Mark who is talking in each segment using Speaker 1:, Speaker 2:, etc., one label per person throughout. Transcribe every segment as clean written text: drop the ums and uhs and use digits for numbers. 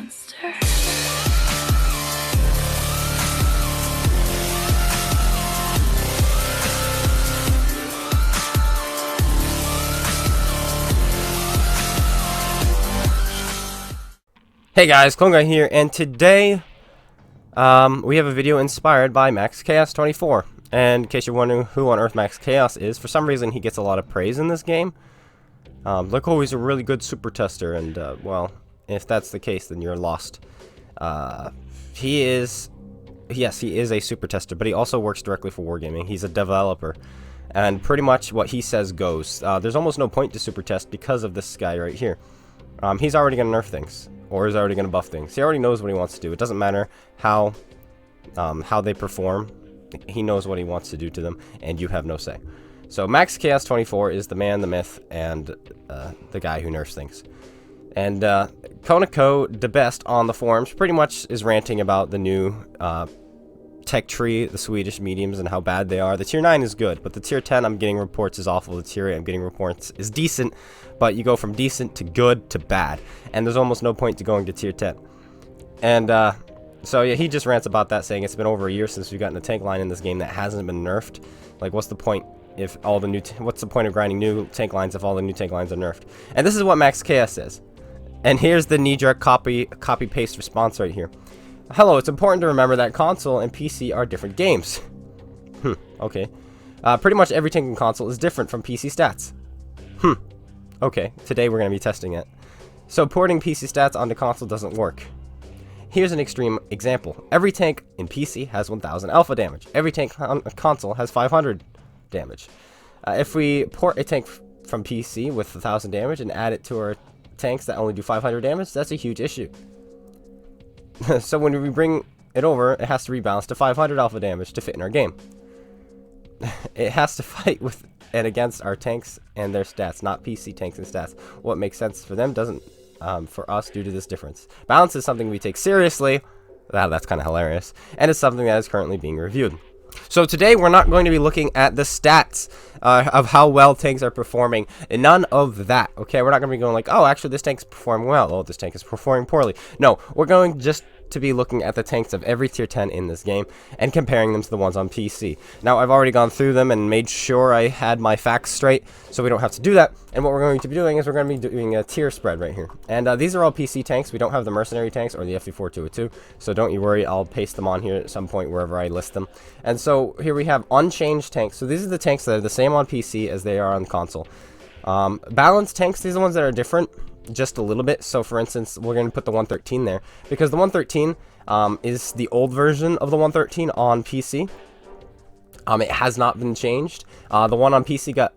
Speaker 1: monster.
Speaker 2: Hey guys, Clone Guy here, and today we have a video inspired by MaxChaos 24. And in case you're wondering who on earth MaxChaos is, for some reason he gets a lot of praise in this game. Look, oh, he's a really good super tester, and well, if that's the case, then you're lost. He is a super tester, but he also works directly for Wargaming. He's a developer, and pretty much what he says goes. There's almost no point to super test because of this guy right here. He's already gonna nerf things, or is already gonna buff things. He already knows what he wants to do. It doesn't matter how they perform. He knows what he wants to do to them, and you have no say. So MaxChaos 24 is the man, the myth, and the guy who nerfs things. And Konako, the best on the forums, pretty much is ranting about the new tech tree, the Swedish mediums, and how bad they are. The tier 9 is good, but the tier 10 I'm getting reports is awful. The tier 8 I'm getting reports is decent, but you go from decent to good to bad, and there's almost no point to going to tier 10. And so yeah, he just rants about that, saying it's been over a year since we've gotten a tank line in this game that hasn't been nerfed. Like, what's the point if all the new what's the point of grinding new tank lines if all the new tank lines are nerfed? And this is what MaxChaos says. And here's the knee-jerk copy paste response right here. Hello, it's important to remember that console and PC are different games. Okay. Pretty much every tank in console is different from PC stats. Okay, today we're going to be testing it. So porting PC stats onto console doesn't work. Here's an extreme example. Every tank in PC has 1000 alpha damage. Every tank on console has 500 damage. If we port a tank from PC with 1000 damage and add it to our tanks that only do 500 damage, that's a huge issue. So when we bring it over, it has to rebalance to 500 alpha damage to fit in our game. It has to fight with and against our tanks and their stats, not PC tanks and stats. What makes sense for them doesn't for us due to this difference. Balance is something we take seriously. That's kind of hilarious. And it's something that is currently being reviewed. So today we're not going to be looking at the stats of how well tanks are performing. And none of that, okay? We're not going to be going like, oh, actually this tank's performing well. Oh, this tank is performing poorly. No, we're going just to be looking at the tanks of every tier 10 in this game and comparing them to the ones on PC. Now, I've already gone through them and made sure I had my facts straight, so we don't have to do that. And what we're going to be doing is we're going to be doing a tier spread right here. And these are all PC tanks. We don't have the Mercenary tanks or the FE4202, so don't you worry. I'll paste them on here at some point wherever I list them. And so here we have unchanged tanks. So these are the tanks that are the same on PC as they are on console. Balanced tanks, these are the ones that are different just a little bit. So for instance, we're going to put the 113 there because the 113 is the old version of the 113 on PC. It has not been changed. The one on PC got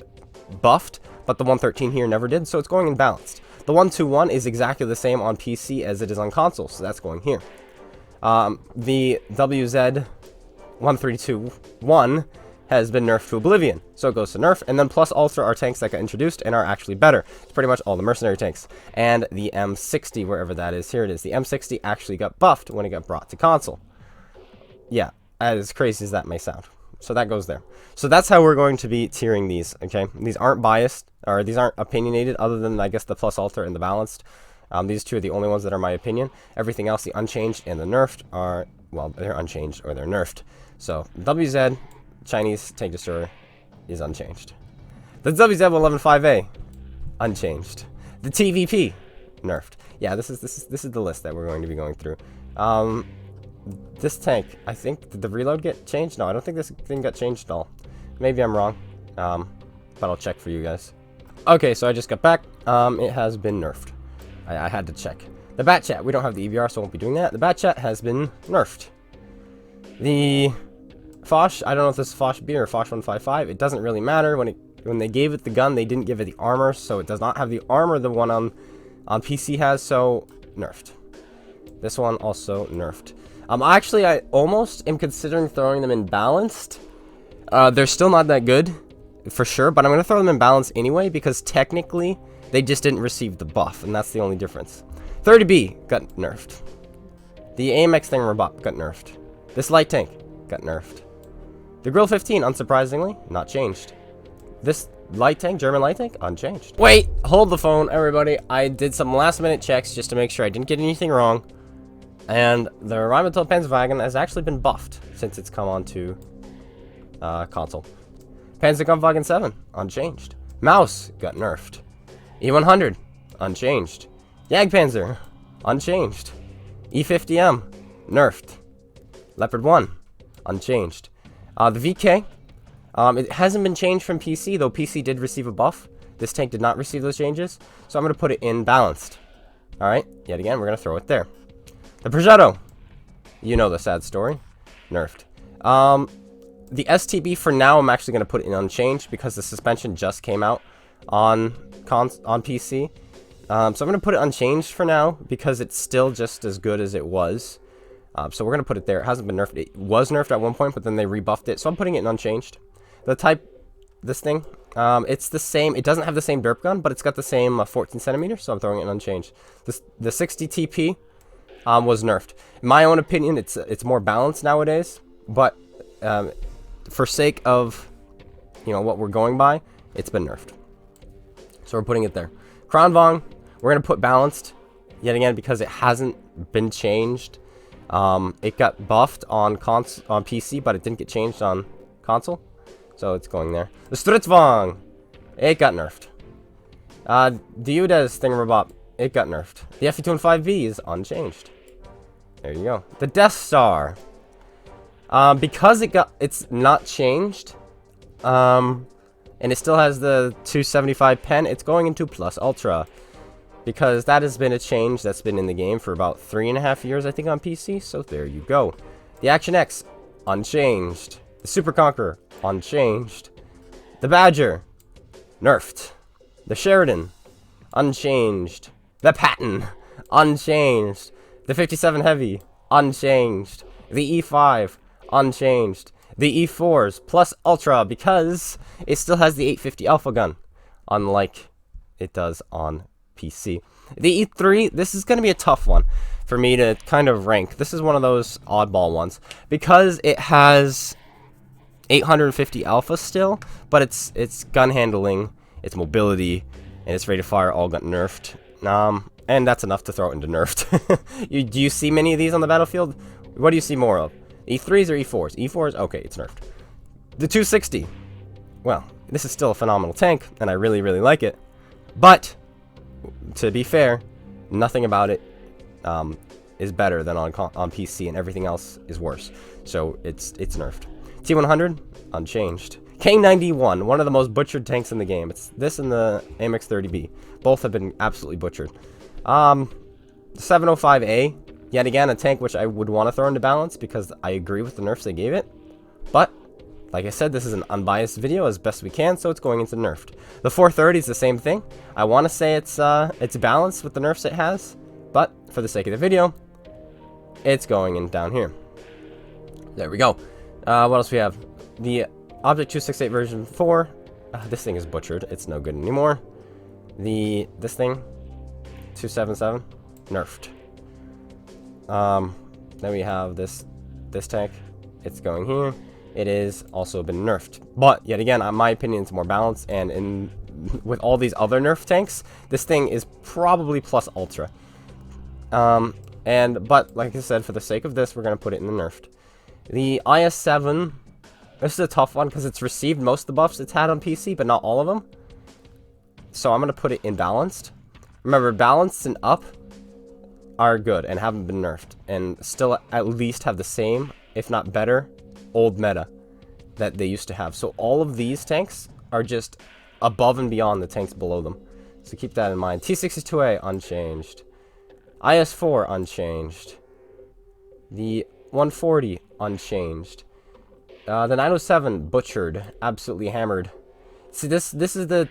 Speaker 2: buffed, but the 113 here never did, so it's going in balanced. The 121 is exactly the same on PC as it is on console, so that's going here. The WZ 1321 has been nerfed to oblivion, so it goes to nerf, and then plus alter are tanks that got introduced and are actually better. It's pretty much all the mercenary tanks, and the M60, wherever that is, here it is. The M60 actually got buffed when it got brought to console. Yeah, as crazy as that may sound. So that goes there. So that's how we're going to be tiering these, okay? These aren't biased, or these aren't opinionated, other than, I guess, the plus alter and the balanced. These two are the only ones that are my opinion. Everything else, the unchanged and the nerfed, are, well, they're unchanged or they're nerfed. So WZ Chinese tank destroyer is unchanged. The WZ115A unchanged. The TVP nerfed. Yeah, this is the list that we're going to be going through. This tank, I think, did the reload get changed? No, I don't think this thing got changed at all. Maybe I'm wrong, but I'll check for you guys. Okay, so I just got back. It has been nerfed. I had to check. The bat chat, we don't have the EBR, so I won't be doing that. The bat chat has been nerfed. The Foch, I don't know if this is Foch B or Foch 155. It doesn't really matter. When they gave it the gun, they didn't give it the armor, so it does not have the armor the one on PC has, so nerfed. This one also nerfed. Actually, I almost am considering throwing them in balanced. They're still not that good, for sure, but I'm going to throw them in balanced anyway, because technically, they just didn't receive the buff, and that's the only difference. 30B got nerfed. The AMX thing robot got nerfed. This light tank got nerfed. The Grill 15, unsurprisingly, not changed. This light tank, German light tank, unchanged. Wait, hold the phone, everybody. I did some last minute checks just to make sure I didn't get anything wrong. And the Rheinmetall Panzerwagen has actually been buffed since it's come onto console. Panzerkampfwagen 7, unchanged. Mouse got nerfed. E100, unchanged. Jagdpanzer, unchanged. E50M, nerfed. Leopard 1, unchanged. The VK, it hasn't been changed from PC, though PC did receive a buff. This tank did not receive those changes, so I'm going to put it in balanced. Alright, yet again, we're going to throw it there. The Progetto, you know the sad story, nerfed. The STB for now, I'm actually going to put it in unchanged because the suspension just came out on PC. So I'm going to put it unchanged for now because it's still just as good as it was. So we're going to put it there. It hasn't been nerfed. It was nerfed at one point, but then they rebuffed it. So I'm putting it in unchanged. The type, this thing, it's the same. It doesn't have the same derp gun, but it's got the same 14 centimeters, so I'm throwing it in unchanged. The 60 TP was nerfed. In my own opinion, it's more balanced nowadays, but for sake of, what we're going by, it's been nerfed. So we're putting it there. Kranvang, we're going to put balanced, yet again, because it hasn't been changed. It got buffed on PC, but it didn't get changed on console. So it's going there. The Stritzwang, it got nerfed. The Udes Thingamabop, it got nerfed. The Fe-25V is unchanged. There you go. The Death Star, because it's not changed, and it still has the 275 pen, it's going into Plus Ultra. Because that has been a change that's been in the game for about 3.5 years, I think, on PC. So there you go. The Action X, unchanged. The Super Conqueror, unchanged. The Badger, nerfed. The Sheridan, unchanged. The Patton, unchanged. The 57 Heavy, unchanged. The E5, unchanged. The E4s plus Ultra, because it still has the 850 Alpha gun, unlike it does on PC. The E3, this is going to be a tough one for me to kind of rank. This is one of those oddball ones because it has 850 Alpha still, but its gun handling, its mobility, and its rate of fire all got nerfed. And that's enough to throw it into nerfed. Do you see many of these on the battlefield? What do you see more of? E3s or E4s? E4s? Okay, it's nerfed. The 260. Well, this is still a phenomenal tank, and I really, really like it. But to be fair, nothing about it is better than on PC, and everything else is worse. So it's nerfed. T100, unchanged. K91, one of the most butchered tanks in the game. It's this and the AMX-30B. Both have been absolutely butchered. The 705A, yet again, a tank which I would want to throw into balance because I agree with the nerfs they gave it. But like I said, this is an unbiased video as best we can, so it's going into nerfed. The 430 is the same thing. I want to say it's balanced with the nerfs it has, but for the sake of the video, it's going in down here. There we go. What else we have? The Object 268 version 4. This thing is butchered. It's no good anymore. This thing, 277, nerfed. Then we have this tank. It's going here. It is also been nerfed, but yet again, in my opinion, it's more balanced. And with all these other nerf tanks, this thing is probably plus Ultra. But like I said, for the sake of this, we're gonna put it in the nerfed. The IS-7, this is a tough one because it's received most of the buffs it's had on PC, but not all of them. So I'm gonna put it in balanced. Remember, balanced and up are good and haven't been nerfed, and still at least have the same, if not better, old meta that they used to have. So all of these tanks are just above and beyond the tanks below them. So keep that in mind. T62A, unchanged. IS-4, unchanged. The 140, unchanged. The 907, butchered. Absolutely hammered. See, this is the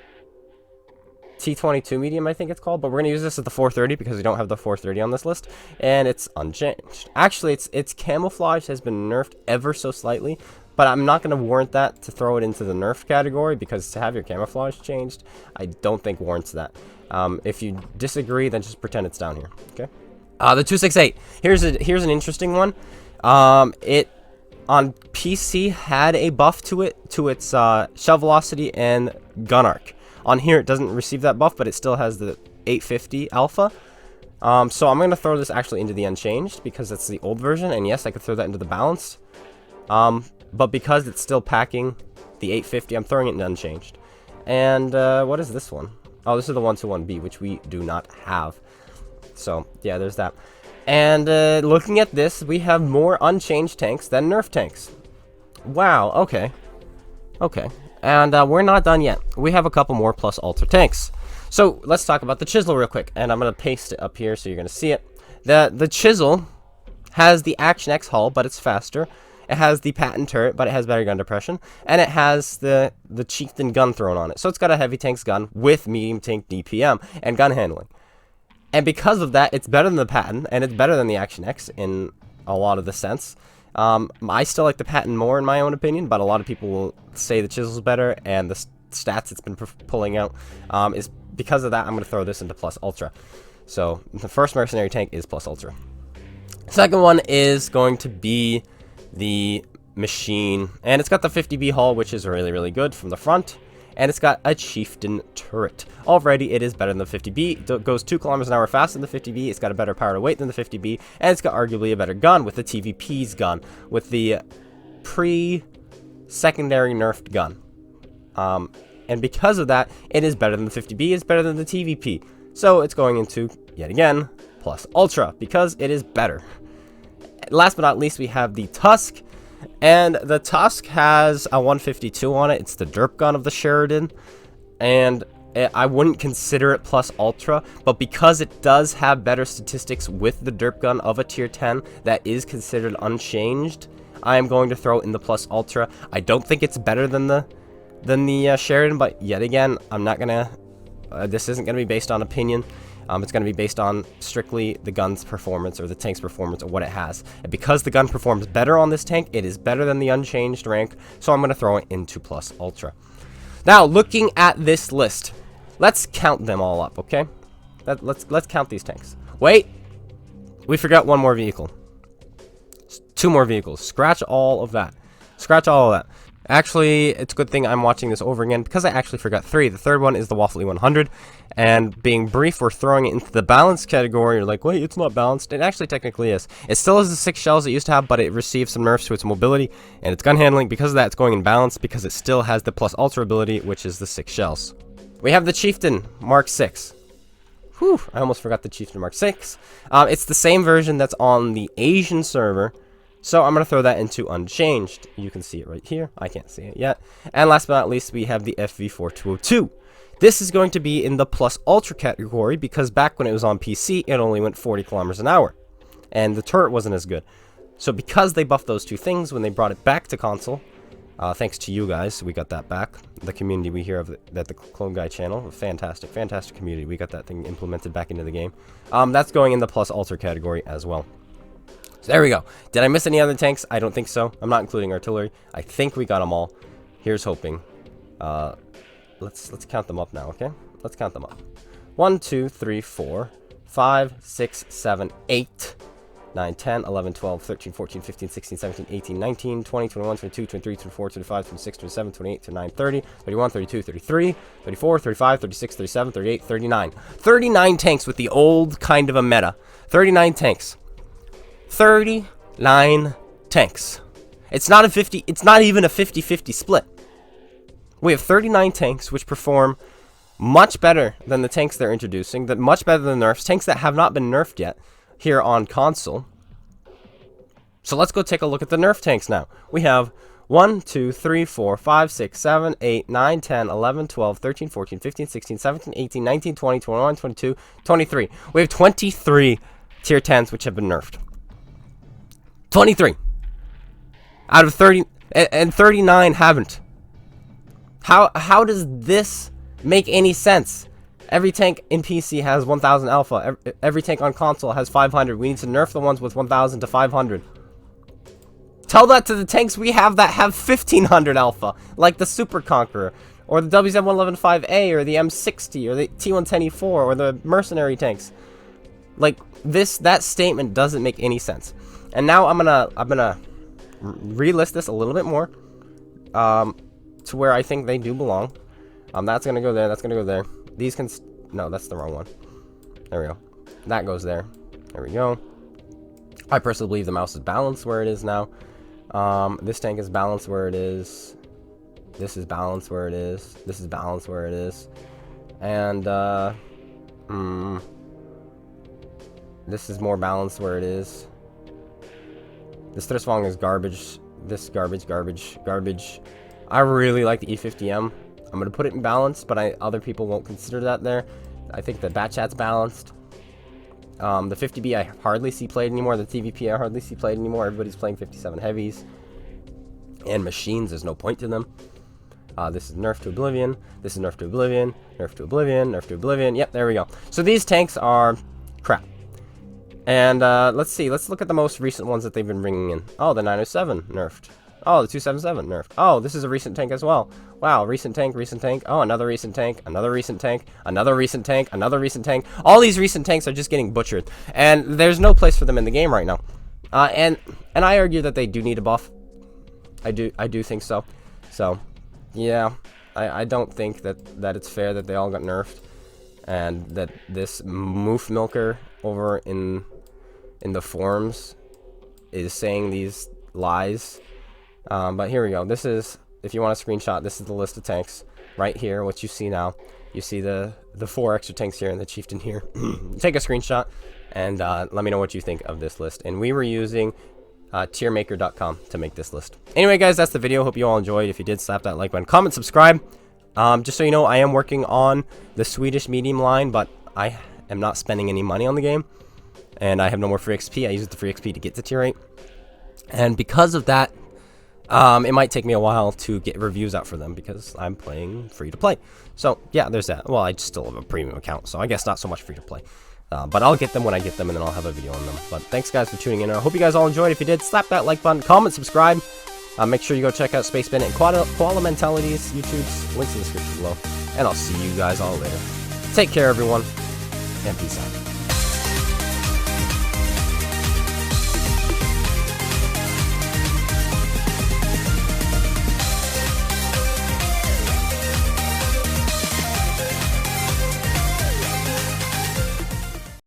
Speaker 2: T22 medium, I think it's called, but we're going to use this at the 430 because we don't have the 430 on this list, and it's unchanged. Actually, its camouflage has been nerfed ever so slightly, but I'm not going to warrant that to throw it into the nerf category because to have your camouflage changed, I don't think warrants that. If you disagree, then just pretend it's down here, okay? The 268. Here's an interesting one. It on PC had a buff to it, to its shell velocity and gun arc. On here it doesn't receive that buff, but it still has the 850 alpha. So I'm going to throw this actually into the unchanged because that's the old version, and yes, I could throw that into the balanced. But because it's still packing the 850, I'm throwing it in unchanged. And what is this one? Oh, this is the 121B, which we do not have. So yeah, there's that. And looking at this, we have more unchanged tanks than nerf tanks. Wow, okay. Okay. And we're not done yet. We have a couple more plus ultra tanks. So let's talk about the chisel real quick. And I'm going to paste it up here so you're going to see it. The chisel has the Action X hull, but it's faster. It has the patent turret, but it has better gun depression. And it has the chieftain gun thrown on it. So it's got a heavy tanks gun with medium tank DPM and gun handling. And because of that, it's better than the patent, and it's better than the Action X in a lot of the sense. I still like the patent more in my own opinion, but a lot of people will say the chisel's better, and the stats it's been pulling out is because of that. I'm going to throw this into plus ultra. So the first mercenary tank is plus ultra. Second one is going to be the machine, and it's got the 50B hull, which is really, really good from the front. And it's got a chieftain turret. Already, it is better than the 50B. It goes 2 kilometers an hour faster than the 50B. It's got a better power to weight than the 50B. And it's got arguably a better gun with the TVP's gun. With the pre-secondary nerfed gun. And because of that, it is better than the 50B. It's better than the TVP. So it's going into, yet again, plus ultra. Because it is better. Last but not least, we have the Tusk. And the Tusk has a 152 on it. It's the derp gun of the Sheridan. And I wouldn't consider it plus ultra. But because it does have better statistics with the derp gun of a tier 10 that is considered unchanged, I am going to throw it in the plus ultra. I don't think it's better than the Sheridan. But yet again, I'm not going to... this isn't going to be based on opinion. It's going to be based on strictly the gun's performance or the tank's performance or what it has. And because the gun performs better on this tank, it is better than the unchanged rank, so I'm going to throw it into plus ultra. Now, looking at this list, let's count them all up, okay? Let's count these tanks. Wait, we forgot one more vehicle. 2 more vehicles. Scratch all of that. Scratch all of that. Actually, it's a good thing I'm watching this over again because I actually forgot 3. The third one is the Waffly 100. And being brief, we're throwing it into the balanced category. You're like, wait, it's not balanced. It actually technically is. It still has the 6 shells it used to have, but it received some nerfs to its mobility and its gun handling. Because of that, it's going in balance because it still has the plus ultra ability, which is the 6 shells. We have the Chieftain Mark 6. Whew, I almost forgot the Chieftain Mark 6. It's the same version that's on the Asian server. So I'm going to throw that into unchanged. You can see it right here. I can't see it yet. And last but not least, we have the FV4202. This is going to be in the plus ultra category because back when it was on PC, it only went 40 kilometers an hour. And the turret wasn't as good. So because they buffed those 2 things when they brought it back to console, thanks to you guys, we got that back. The community we hear of at the Clone Guy channel, fantastic, fantastic community. We got that thing implemented back into the game. That's going in the plus ultra category as well. So there we go. Did I miss any other tanks? I don't think so. I'm not including artillery. I think we got them all. Here's hoping. Let's count them up now, okay? Let's count them up. 1, 2, 3, 4, 5, 6, 7, 8, 9, 10, 11, 12, 13, 14, 15, 16, 17, 18, 19, 20, 21, 22, 23, 24, 25, 26, 27, 28, 29, 30, 31, 32, 33, 34, 35, 36, 37, 38, 39. 39 tanks with the old kind of a meta. 39 tanks. 39 tanks. It's not even a 50-50 split. We have 39 tanks which perform much better than the tanks they're introducing, that much better than nerfs, tanks that have not been nerfed yet here on console. So let's go take a look at the nerf tanks now. We have 1, 2, 3, 4, 5, 6, 7, 8, 9, 10, 11, 12, 13, 14, 15, 16, 17, 18, 19, 20, 21, 22, 23. We have 23 tier 10s which have been nerfed. 23 out of 30, and 39 haven't. How does this make any sense? Every tank in PC has 1000 alpha. Every tank on console has 500. We need to nerf the ones with 1000 to 500. Tell that to the tanks we have that have 1500 alpha, like the Super Conqueror, or the WZ-115A, or the M60, or the T-110E4, or the Mercenary tanks. Like that statement doesn't make any sense. And now I'm gonna relist this a little bit more, to where I think they do belong. That's gonna go there. That's gonna go there. These can. No, that's the wrong one. There we go. That goes there. There we go. I personally believe the mouse is balanced where it is now. This tank is balanced where it is. This is balanced where it is. This is balanced where it is. And, this is more balanced where it is. This Thrisvong is garbage. This garbage. I really like the E50M. I'm going to put it in balance, but other people won't consider that there. I think the Batchat's balanced. The 50B I hardly see played anymore. The TVP I hardly see played anymore. Everybody's playing 57 heavies. And machines, there's no point to them. This is nerfed to oblivion. This is nerfed to oblivion. Nerfed to oblivion. Nerfed to oblivion. Yep, there we go. So these tanks are crap. And let's see. Let's look at the most recent ones that they've been bringing in. Oh, the 907 nerfed. Oh, the 277 nerfed. Oh, this is a recent tank as well. Wow, recent tank, recent tank. Oh, another recent tank, another recent tank, another recent tank, another recent tank. All these recent tanks are just getting butchered, and there's no place for them in the game right now. And I argue that they do need a buff. I do think so. So, yeah, I don't think that it's fair that they all got nerfed, and that this moof milker over in the forums is saying these lies. But here we go. This is, if you want a screenshot, this is the list of tanks right here. What you see now, you see the 4 extra tanks here and the chieftain here. Take a screenshot and let me know what you think of this list. And we were using tiermaker.com to make this list. Anyway, guys, that's the video. Hope you all enjoyed. If you did, slap that like button, comment, subscribe. Just so you know, I am working on the Swedish medium line, but I am not spending any money on the game, and I have no more free XP. I use the free XP to get to tier 8, and because of that, it might take me a while to get reviews out for them because I'm playing free to play. So yeah, there's that. Well, I still have a premium account, so I guess not so much free to play. But I'll get them when I get them, and then I'll have a video on them. But thanks, guys, for tuning in. I hope you guys all enjoyed. If you did, slap that like button, comment, subscribe. Make sure you go check out SpaceBANDIT and Koala Mentality's YouTube's links in the description below. And I'll see you guys all later. Take care, everyone, and peace out.